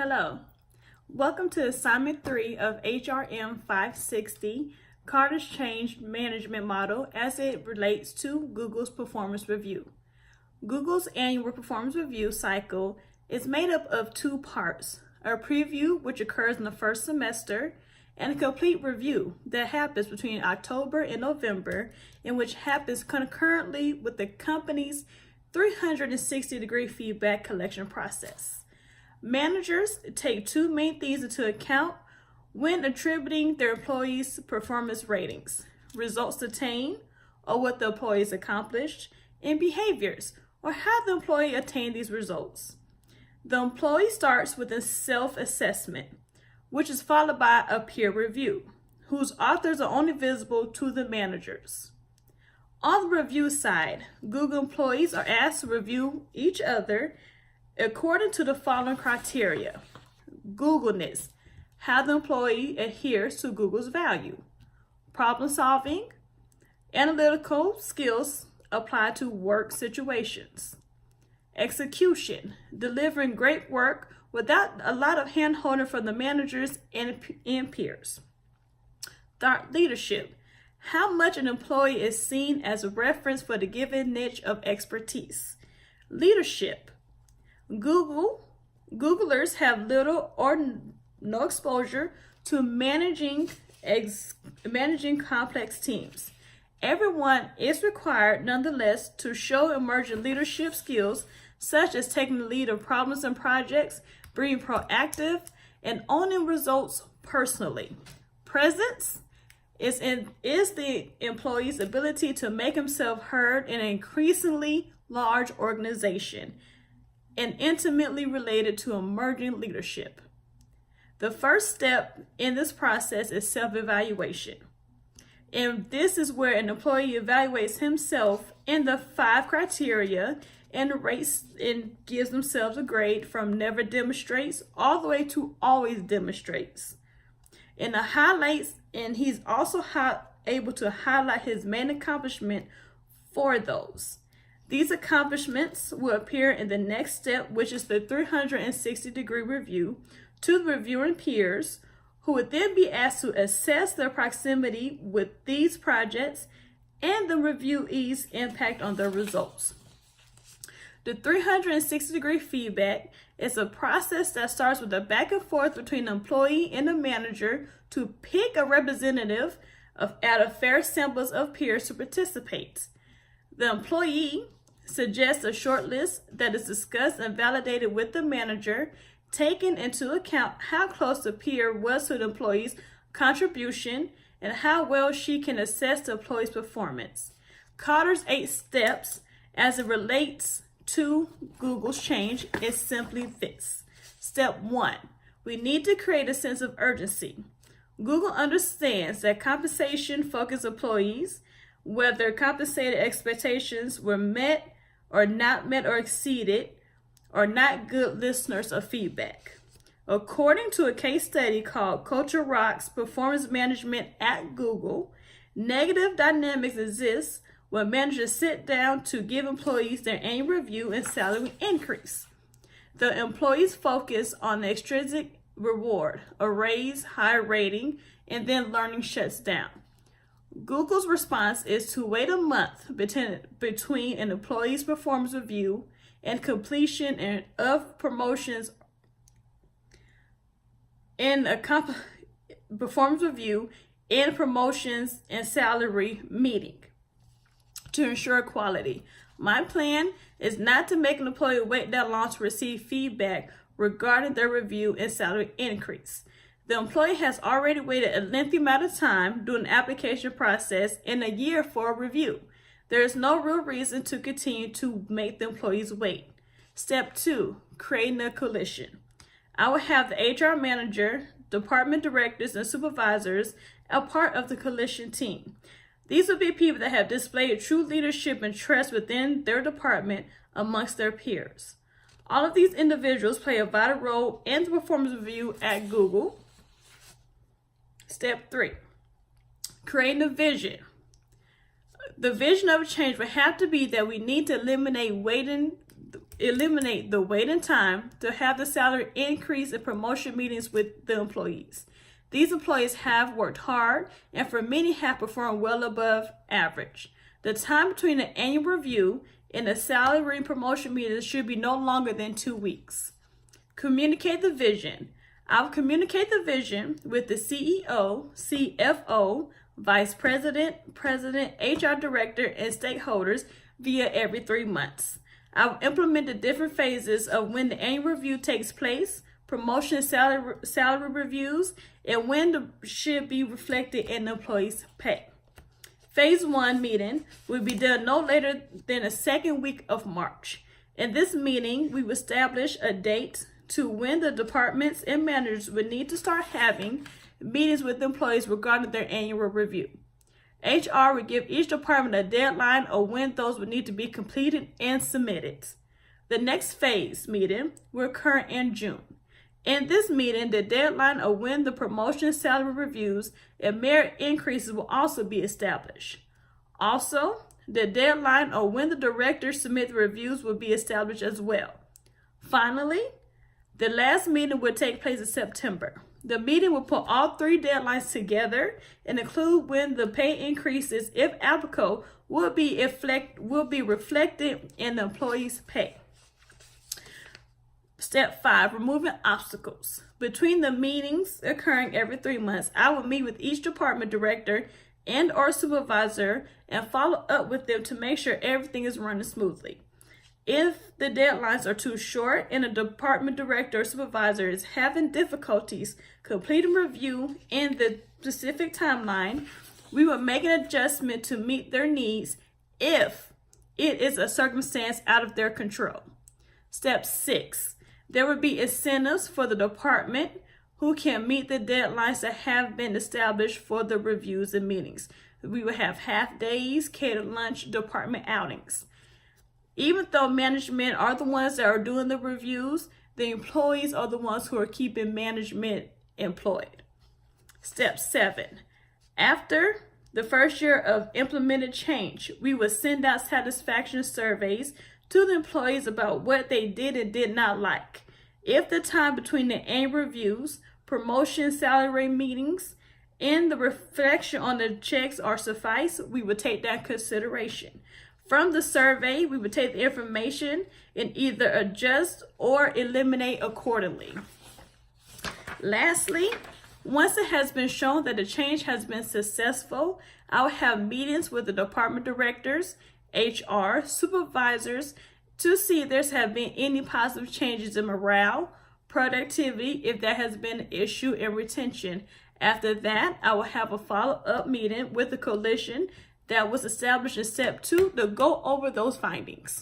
Hello, welcome to assignment 3 of HRM 560, Carter's Change Management Model as it relates to Google's performance review. Google's annual performance review cycle is made up of two parts, a preview which occurs in the first semester, and a complete review that happens between October and November, and which happens concurrently with the company's 360-degree feedback collection process. Managers take two main things into account when attributing their employees' performance ratings: results attained, or what the employees accomplished, and behaviors, or how the employee attained these results. The employee starts with a self-assessment, which is followed by a peer review, whose authors are only visible to the managers. On the review side, Google employees are asked to review each other according to the following criteria: Googleness, how the employee adheres to Google's value; problem solving, analytical skills applied to work situations; execution, delivering great work without a lot of hand-holding from the managers and peers; thought leadership, how much an employee is seen as a reference for the given niche of expertise; leadership, Googlers have little or no exposure to managing complex teams. Everyone is required, nonetheless, to show emerging leadership skills such as taking the lead of problems and projects, being proactive, and owning results personally. Presence is the employee's ability to make himself heard in an increasingly large organization and intimately related to emerging leadership. The first step in this process is self-evaluation. And this is where an employee evaluates himself in the 5 criteria and rates and gives themselves a grade from never demonstrates all the way to always demonstrates. And he's also able to highlight his main accomplishment for those. These accomplishments will appear in the next step, which is the 360-degree review, to the reviewing peers, who would then be asked to assess their proximity with these projects and the reviewees' impact on their results. The 360-degree feedback is a process that starts with a back and forth between the employee and the manager to pick a representative out of fair samples of peers to participate. The employee suggests a short list that is discussed and validated with the manager, taking into account how close the peer was to the employee's contribution and how well she can assess the employee's performance. Carter's 8 steps as it relates to Google's change is simply this. Step 1, we need to create a sense of urgency. Google understands that compensation-focused employees, whether compensated expectations were met or not met or exceeded, are not good listeners of feedback. According to a case study called Culture Rocks Performance Management at Google, negative dynamics exist when managers sit down to give employees their annual review and salary increase. The employees focus on the extrinsic reward, a raise, higher rating, and then learning shuts down. Google's response is to wait a month between an employee's performance review and completion of promotions and a performance review and promotions and salary meeting to ensure quality. My plan is not to make an employee wait that long to receive feedback regarding their review and salary increase. The employee has already waited a lengthy amount of time during the application process and a year for a review. There is no real reason to continue to make the employees wait. Step 2, creating a coalition. I will have the HR manager, department directors, and supervisors a part of the coalition team. These will be people that have displayed true leadership and trust within their department amongst their peers. All of these individuals play a vital role in the performance review at Google. Step 3, creating a vision. The vision of a change would have to be that we need to eliminate waiting eliminate the waiting time to have the salary increase and promotion meetings with the employees. These employees have worked hard and for many have performed well above average. The time between the annual review and the salary and promotion meetings should be no longer than 2 weeks. Communicate the vision. I will communicate the vision with the CEO, CFO, Vice President, President, HR Director, and stakeholders via every 3 months. I will implement the different phases of when the annual review takes place, promotion and salary reviews, and when should be reflected in the employee's pay. Phase 1 meeting will be done no later than the second week of March. In this meeting, we will establish a date to when the departments and managers would need to start having meetings with employees regarding their annual review. HR would give each department a deadline of when those would need to be completed and submitted. The next phase meeting will occur in June. In this meeting, the deadline of when the promotion, salary reviews, and merit increases will also be established. Also, the deadline of when the directors submit the reviews will be established as well. Finally, the last meeting will take place in September. The meeting will put all 3 deadlines together and include when the pay increases, if applicable, will be reflected in the employee's pay. Step 5, removing obstacles. Between the meetings occurring every 3 months, I will meet with each department director and or supervisor and follow up with them to make sure everything is running smoothly. If the deadlines are too short and a department director or supervisor is having difficulties completing review in the specific timeline, we will make an adjustment to meet their needs if it is a circumstance out of their control. Step 6, there will be incentives for the department who can meet the deadlines that have been established for the reviews and meetings. We will have half days, catered lunch, department outings. Even though management are the ones that are doing the reviews, the employees are the ones who are keeping management employed. Step 7, after the first year of implemented change, we will send out satisfaction surveys to the employees about what they did and did not like. If the time between the annual reviews, promotion, salary meetings, and the reflection on the checks are suffice, we will take that into consideration. From the survey, we would take the information and either adjust or eliminate accordingly. Lastly, once it has been shown that the change has been successful, I will have meetings with the department directors, HR, supervisors to see if there's have been any positive changes in morale, productivity, if there has been an issue in retention. After that, I will have a follow-up meeting with the coalition that was established in step 2 to go over those findings.